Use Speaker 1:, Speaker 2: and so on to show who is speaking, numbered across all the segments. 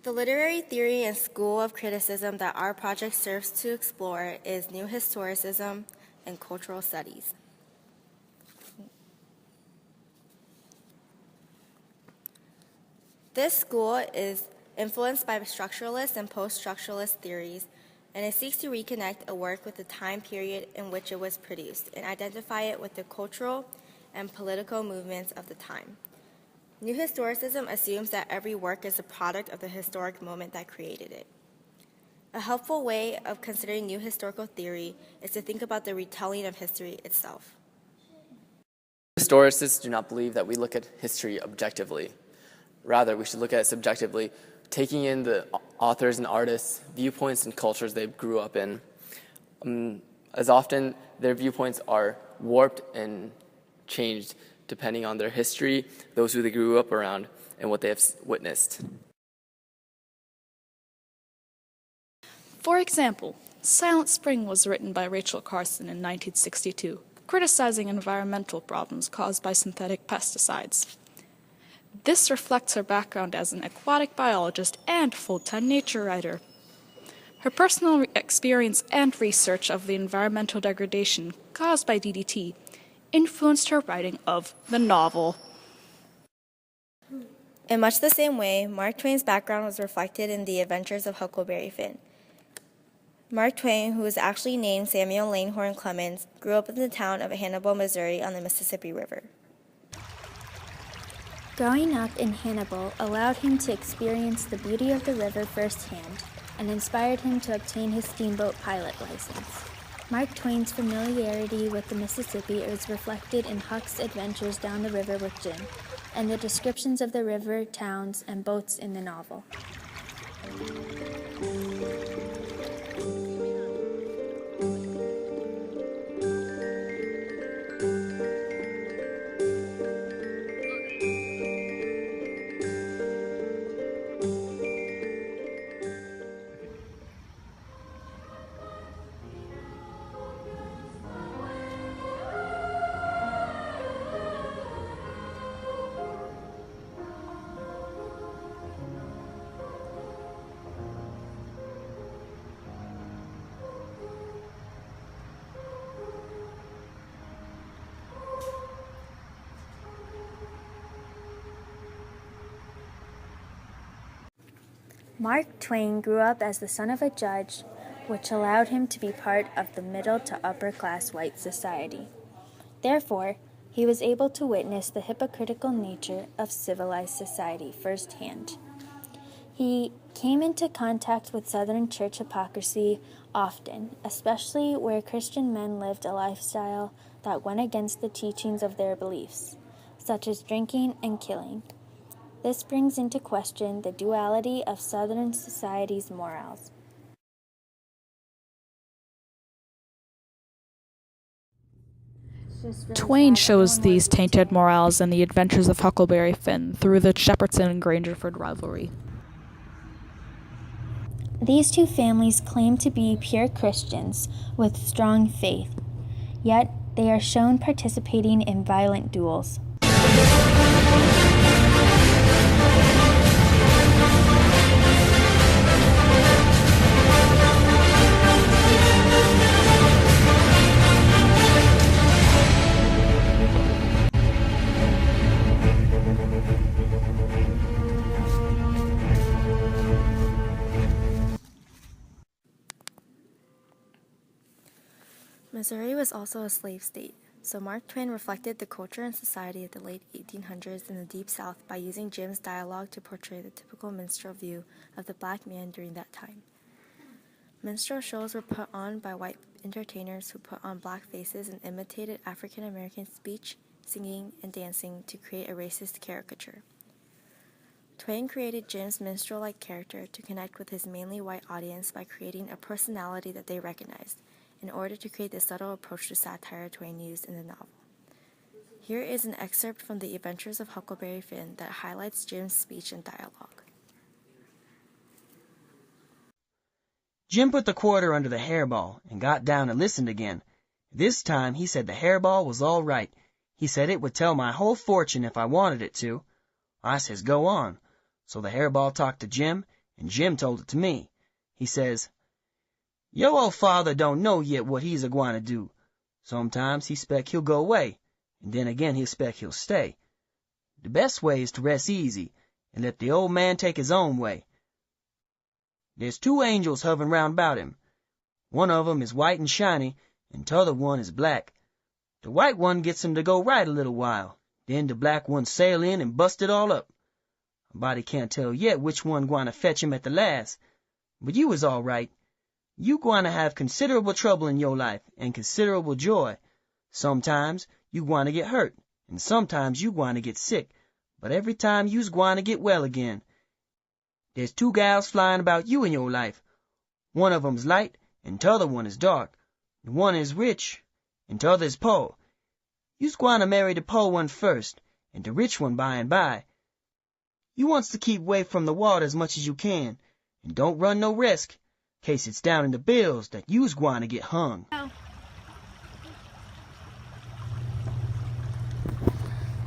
Speaker 1: The literary theory and school of criticism that our project serves to explore is New Historicism and Cultural Studies. This school is influenced by structuralist and post-structuralist theories, and it seeks to reconnect a work with the time period in which it was produced and identify it with the cultural and political movements of the time. New Historicism assumes that every work is a product of the historic moment that created it. A helpful way of considering new historical theory is to think about the retelling of history itself.
Speaker 2: Historicists do not believe that we look at history objectively. Rather, we should look at it subjectively, taking in the authors and artists' viewpoints and cultures they grew up in. As often, their viewpoints are warped and changed depending on their history, those who they grew up around, and what they have witnessed.
Speaker 3: For example, Silent Spring was written by Rachel Carson in 1962, criticizing environmental problems caused by synthetic pesticides. This reflects her background as an aquatic biologist and full-time nature writer. Her personal experience and research of the environmental degradation caused by DDT influenced her writing of the novel.
Speaker 1: In much the same way, Mark Twain's background was reflected in The Adventures of Huckleberry Finn. Mark Twain, who was actually named Samuel Langhorne Clemens, grew up in the town of Hannibal, Missouri on the Mississippi River.
Speaker 4: Growing up in Hannibal allowed him to experience the beauty of the river firsthand and inspired him to obtain his steamboat pilot license. Mark Twain's familiarity with the Mississippi is reflected in Huck's adventures down the river with Jim, and the descriptions of the river, towns, and boats in the novel. Mark Twain grew up as the son of a judge, which allowed him to be part of the middle to upper class white society. Therefore, he was able to witness the hypocritical nature of civilized society firsthand. He came into contact with Southern church hypocrisy often, especially where Christian men lived a lifestyle that went against the teachings of their beliefs, such as drinking and killing. This brings into question the duality of Southern society's morals.
Speaker 3: Twain shows these tainted morals in The Adventures of Huckleberry Finn through the Shepperton and Grangerford rivalry.
Speaker 4: These two families claim to be pure Christians with strong faith, yet they are shown participating in violent duels.
Speaker 1: Missouri was also a slave state, so Mark Twain reflected the culture and society of the late 1800s in the Deep South by using Jim's dialogue to portray the typical minstrel view of the black man during that time. Minstrel shows were put on by white entertainers who put on black faces and imitated African American speech, singing, and dancing to create a racist caricature. Twain created Jim's minstrel-like character to connect with his mainly white audience by creating a personality that they recognized, in order to create the subtle approach to satire Twain used in the novel. Here is an excerpt from The Adventures of Huckleberry Finn that highlights Jim's speech and dialogue.
Speaker 5: Jim put the quarter under the hairball and got down and listened again. This time he said the hairball was all right. He said it would tell my whole fortune if I wanted it to. I says, go on. So the hairball talked to Jim, and Jim told it to me. He says, "Yo old father don't know yet what he's a-gwine to do. Sometimes he spec he'll go away, and then again he'll spec he'll stay. The best way is to rest easy, and let the old man take his own way. There's 2 angels hovering round about him. One of 'em is white and shiny, and t'other one is black. The white one gets him to go right a little while, then the black one sail in and bust it all up. A body can't tell yet which one gwine to fetch him at the last, but you is all right. You gwine to have considerable trouble in your life, and considerable joy. Sometimes you gwine to get hurt, and sometimes you gwine to get sick, but every time you's gwine to get well again. There's 2 gals flying about you in your life. One of 'em's light, and t'other one is dark. The one is rich, and t'other is poor. You's gwine to marry the poor one first, and the rich one by and by. You wants to keep away from the water as much as you can, and don't run no risk, case it's down in the bills that you's gwine to get hung."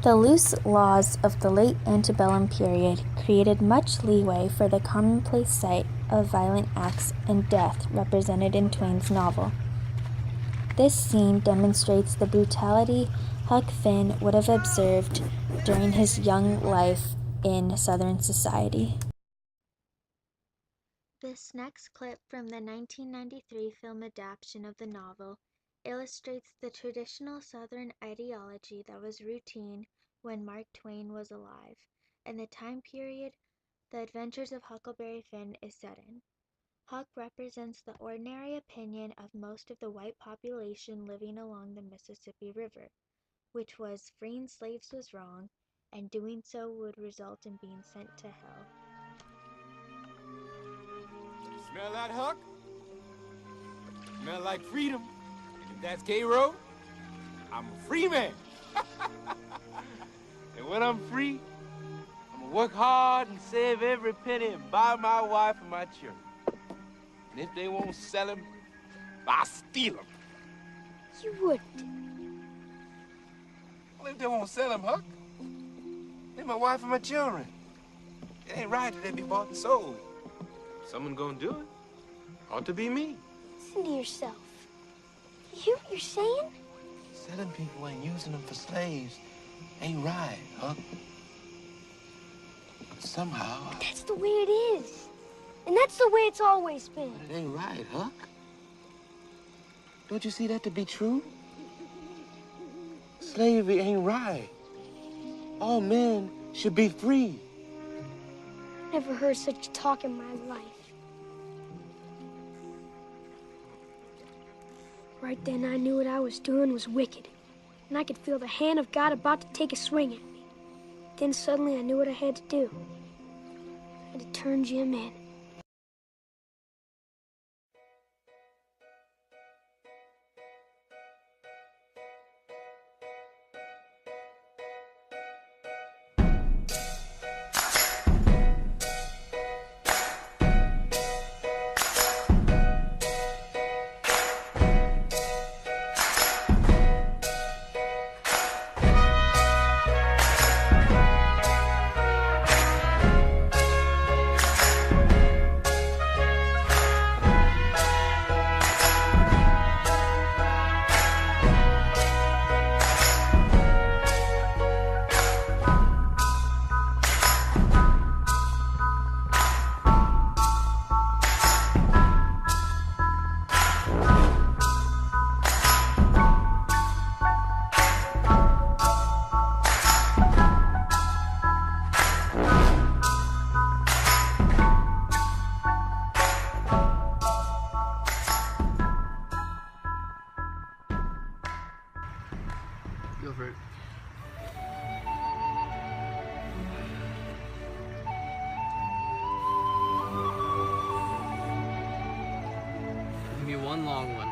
Speaker 4: The loose laws of the late antebellum period created much leeway for the commonplace sight of violent acts and death represented in Twain's novel. This scene demonstrates the brutality Huck Finn would have observed during his young life in Southern society. This next clip from the 1993 film adaptation of the novel illustrates the traditional Southern ideology that was routine when Mark Twain was alive, and the time period the Adventures of Huckleberry Finn is set in. Huck represents the ordinary opinion of most of the white population living along the Mississippi River, which was freeing slaves was wrong, and doing so would result in being sent to hell.
Speaker 6: Smell that, Huck? Smell like freedom. And if that's K-Row, I'm a free man. And when I'm free, I'm gonna work hard and save every penny and buy my wife and my children. And if they won't sell them, I'll steal them.
Speaker 7: You wouldn't.
Speaker 6: Well, if they won't sell them, Huck, they're my wife and my children. It ain't right that they be bought and sold. Someone gonna do it. Ought to be me.
Speaker 7: Listen to yourself. You hear what you're saying?
Speaker 6: Selling people and using them for slaves ain't right, huh? But somehow...
Speaker 7: That's the way it is. And that's the way it's always been.
Speaker 6: But it ain't right, Huck. Don't you see that to be true? Slavery ain't right. All men should be free.
Speaker 7: Never heard such talk in my life. Right then, I knew what I was doing was wicked, and I could feel the hand of God about to take a swing at me. Then suddenly I knew what I had to do. I had to turn Jim in.
Speaker 2: Go for it. Give me one long one.